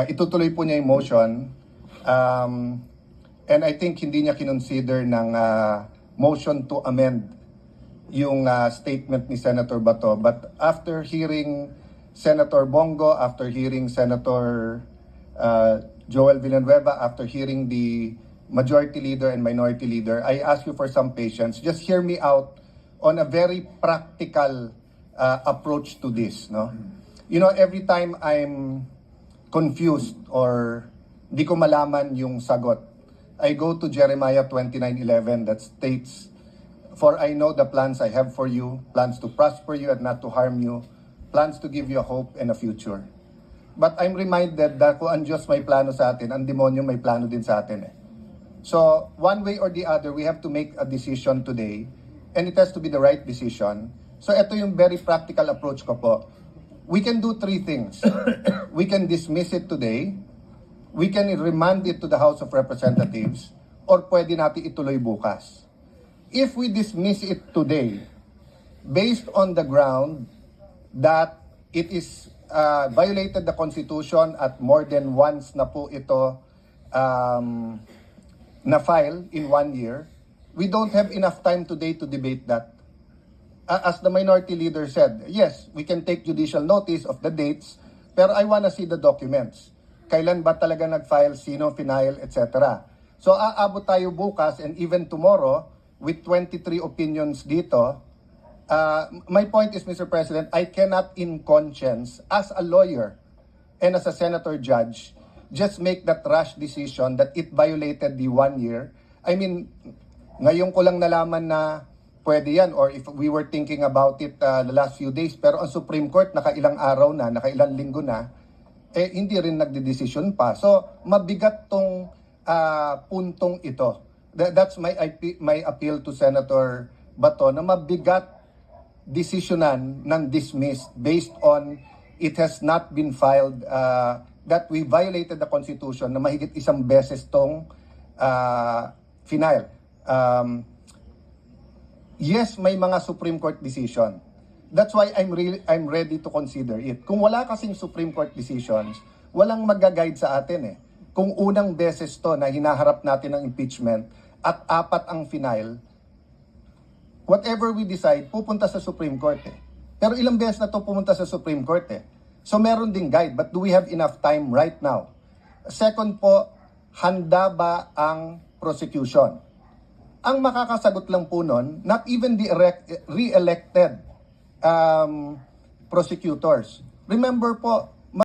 itutuloy po niya yung motion. And I think hindi niya kinonsider ng motion to amend yung statement ni Senator Bato. But after hearing Senator Bongo, after hearing Senator Joel Villanueva, after hearing the Majority Leader and Minority Leader, I ask you for some patience. Just hear me out on a very practical approach to this. No? You know, every time I'm confused or di ko malaman yung sagot, I go to Jeremiah 29:11 that states, "For I know the plans I have for you, plans to prosper you and not to harm you, plans to give you a hope and a future." But I'm reminded that kung ang Diyos may plano sa atin, ang demonyo may plano din sa atin. So, one way or the other, we have to make a decision today, and it has to be the right decision. So, ito yung very practical approach ko po. We can do three things. We can dismiss it today, we can remand it to the House of Representatives, or pwede natin ituloy bukas. If we dismiss it today, based on the ground that it is violated the Constitution at more than once na po ito na-file in 1 year, we don't have enough time today to debate that. As the Minority Leader said, yes, we can take judicial notice of the dates, pero I wanna see the documents. Kailan ba talaga nag-file, sino, final, etc. So aabot tayo bukas and even tomorrow with 23 opinions dito. My point is, Mr. President, I cannot in conscience, as a lawyer and as a senator judge, just make that rash decision that it violated the 1 year. I mean, ngayon ko lang nalaman na pwede yan, or if we were thinking about it the last few days, pero ang Supreme Court nakailang araw na, nakailang linggo na, hindi rin nagdedesisyon pa. So, mabigat tong puntong ito. That's my appeal to Senator Bato, na mabigat desisyonan ng dismiss based on it has not been filed, that we violated the Constitution na mahigit isang beses tong final. Yes, may mga Supreme Court decision. That's why I'm ready to consider it. Kung wala kasing Supreme Court decisions, walang mag-guide sa atin . Kung unang beses to na hinaharap natin ng impeachment at 4 ang final, whatever we decide, pupunta sa Supreme Court . Pero ilang beses na to pumunta sa Supreme Court . So meron ding guide, but do we have enough time right now? Second po, handa ba ang prosecution? Ang makakasagot lang po nun, not even the re-elected prosecutors. Remember po,